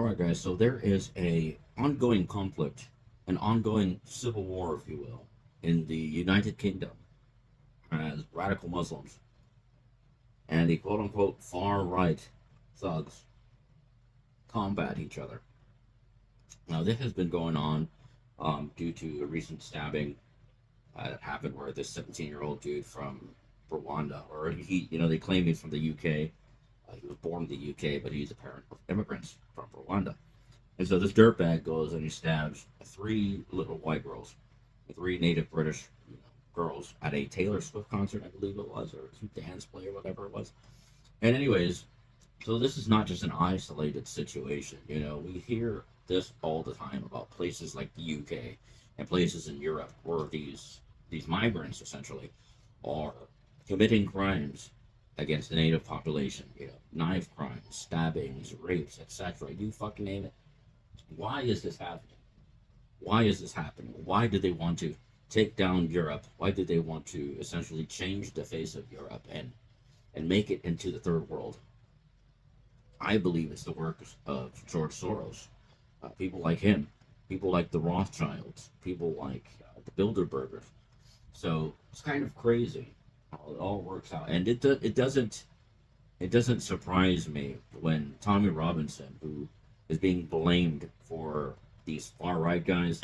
Alright guys, so there is a ongoing conflict, an ongoing civil war, if you will, in the United Kingdom as radical Muslims and the quote-unquote far-right thugs combat each other. Now this has been going on due to a recent stabbing that happened where this 17-year-old dude from Rwanda, or they claim he's from the UK. He was born in the UK, but he's a parent of immigrants from Rwanda. And so this dirtbag goes and he stabs three little white girls, three native British girls at a Taylor Swift concert, I believe it was, or some dance play or whatever it was. And anyways, so this is not just an isolated situation. We hear this all the time about places like the UK and places in Europe where these migrants essentially are committing crimes against the native population. Knife crimes, stabbings, rapes, etc. You fucking name it. Why is this happening? Why is this happening? Why do they want to take down Europe? Why do they want to essentially change the face of Europe and make it into the third world? I believe it's the work of George Soros. People like him, people like the Rothschilds, people like the Bilderbergers. So it's kind of crazy how it all works out, and it doesn't surprise me when Tommy Robinson, who is being blamed for these far right guys,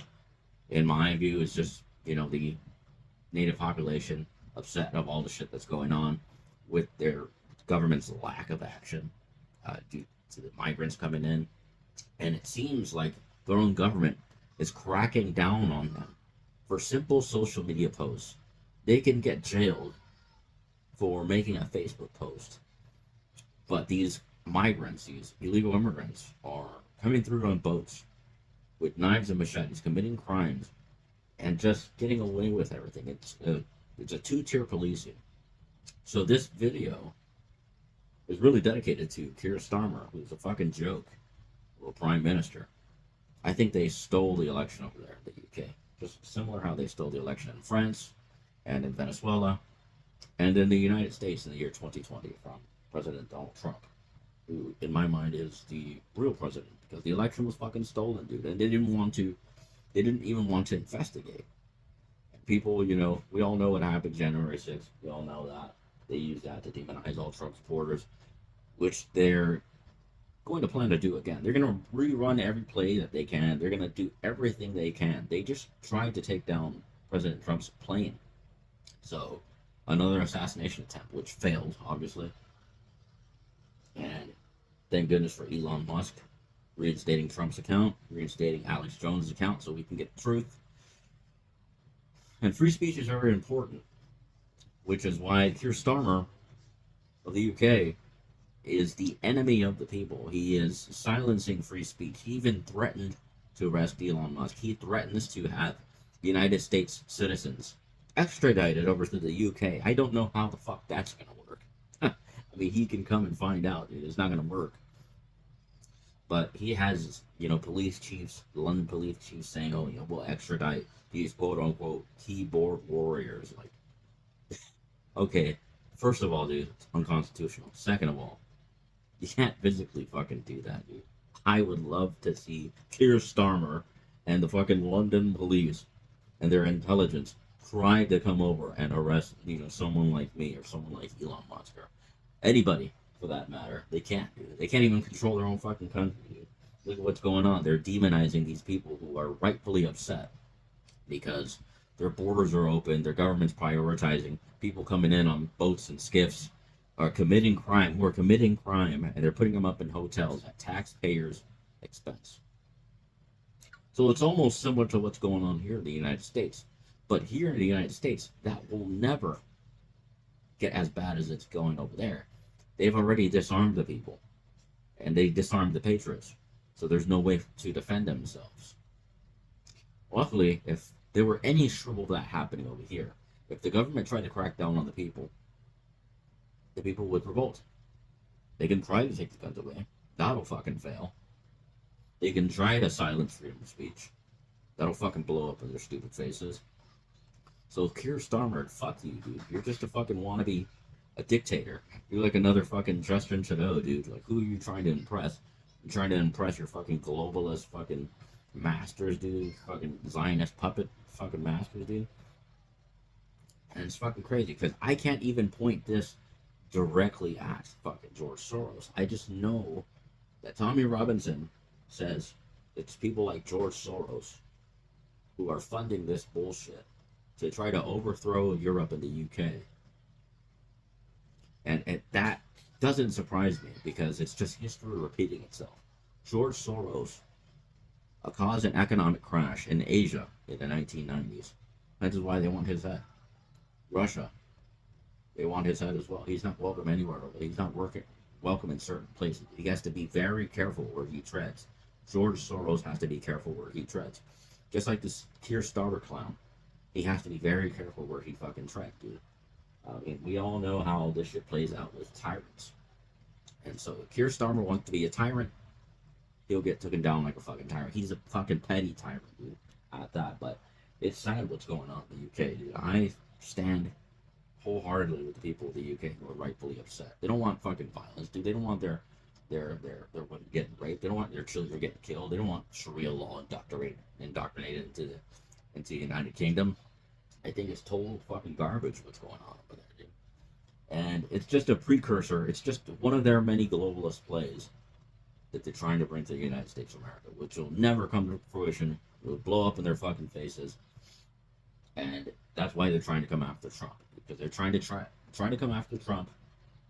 in my view, is just the native population upset of all the shit that's going on with their government's lack of action due to the migrants coming in, and it seems like their own government is cracking down on them for simple social media posts. They can get jailed for making a Facebook post, but these migrants, these illegal immigrants, are coming through on boats with knives and machetes, committing crimes, and just getting away with everything. It's a two-tier policing. So this video is really dedicated to Kier Starmer, who's a fucking joke, or prime minister. I think they stole the election over there in the UK, just similar how they stole the election in France and in Venezuela and in the United States in the year 2020 from President Donald Trump, who, in my mind, is the real president, because the election was fucking stolen, dude, and they didn't even want to investigate. And people, we all know what happened January 6th. We all know that. They used that to demonize all Trump supporters, which they're going to plan to do again. They're going to rerun every play that they can. They're going to do everything they can. They just tried to take down President Trump's plane. So, another assassination attempt, which failed, obviously. And thank goodness for Elon Musk reinstating Trump's account, reinstating Alex Jones' account so we can get the truth. And free speech is very important, which is why Keir Starmer of the UK is the enemy of the people. He is silencing free speech. He even threatened to arrest Elon Musk. He threatens to have United States citizens extradited over to the UK. I don't know how the fuck that's going to work. I mean, he can come and find out. It's not going to work. But he has, police chiefs, London police chiefs saying, oh, we'll extradite these quote-unquote keyboard warriors. Like, okay, first of all, dude, it's unconstitutional. Second of all, you can't physically fucking do that, dude. I would love to see Keir Starmer and the fucking London police and their intelligence try to come over and arrest, someone like me or someone like Elon Musk or anybody for that matter. They can't do it. They can't even control their own fucking country, dude. Look at what's going on. They're demonizing these people who are rightfully upset because their borders are open, their government's prioritizing people coming in on boats and skiffs who are committing crime, and they're putting them up in hotels at taxpayers' expense. So it's almost similar to what's going on here in the United States. But here in the United States, that will never get as bad as it's going over there. They've already disarmed the people, and they disarmed the patriots, so there's no way to defend themselves. Luckily, if there were any shrivel of that happening over here, if the government tried to crack down on the people would revolt. They can try to take the guns away. That'll fucking fail. They can try to silence freedom of speech. That'll fucking blow up in their stupid faces. So Keir Starmer, fuck you, dude. You're just a fucking wannabe, a dictator. You're like another fucking Justin Trudeau, dude. Like, who are you trying to impress? trying to impress your fucking globalist fucking masters, dude. Fucking Zionist puppet fucking masters, dude. And it's fucking crazy because I can't even point this directly at fucking George Soros. I just know that Tommy Robinson says it's people like George Soros who are funding this bullshit to try to overthrow Europe and the UK. And that doesn't surprise me because it's just history repeating itself. George Soros caused an economic crash in Asia in the 1990s. That is why they want his head. Russia, they want his head as well. He's not welcome anywhere. He's not welcome in certain places. He has to be very careful where he treads. George Soros has to be careful where he treads. Just like this Kier Starmer clown. He has to be very careful where he fucking treads, dude. I mean, we all know how this shit plays out with tyrants. And so if Kier Starmer wants to be a tyrant, he'll get taken down like a fucking tyrant. He's a fucking petty tyrant, dude, at that. But it's sad what's going on in the UK, dude. I stand wholeheartedly with the people of the UK who are rightfully upset. They don't want fucking violence, dude. They don't want their women getting raped. They don't want their children getting killed. They don't want Sharia law indoctrinated into the United Kingdom. I think it's total fucking garbage what's going on over there, dude. And it's just a precursor. It's just one of their many globalist plays that they're trying to bring to the United States of America, which will never come to fruition. It will blow up in their fucking faces. And that's why they're trying to come after Trump, because they're trying to come after Trump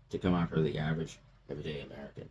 to come after the average everyday American.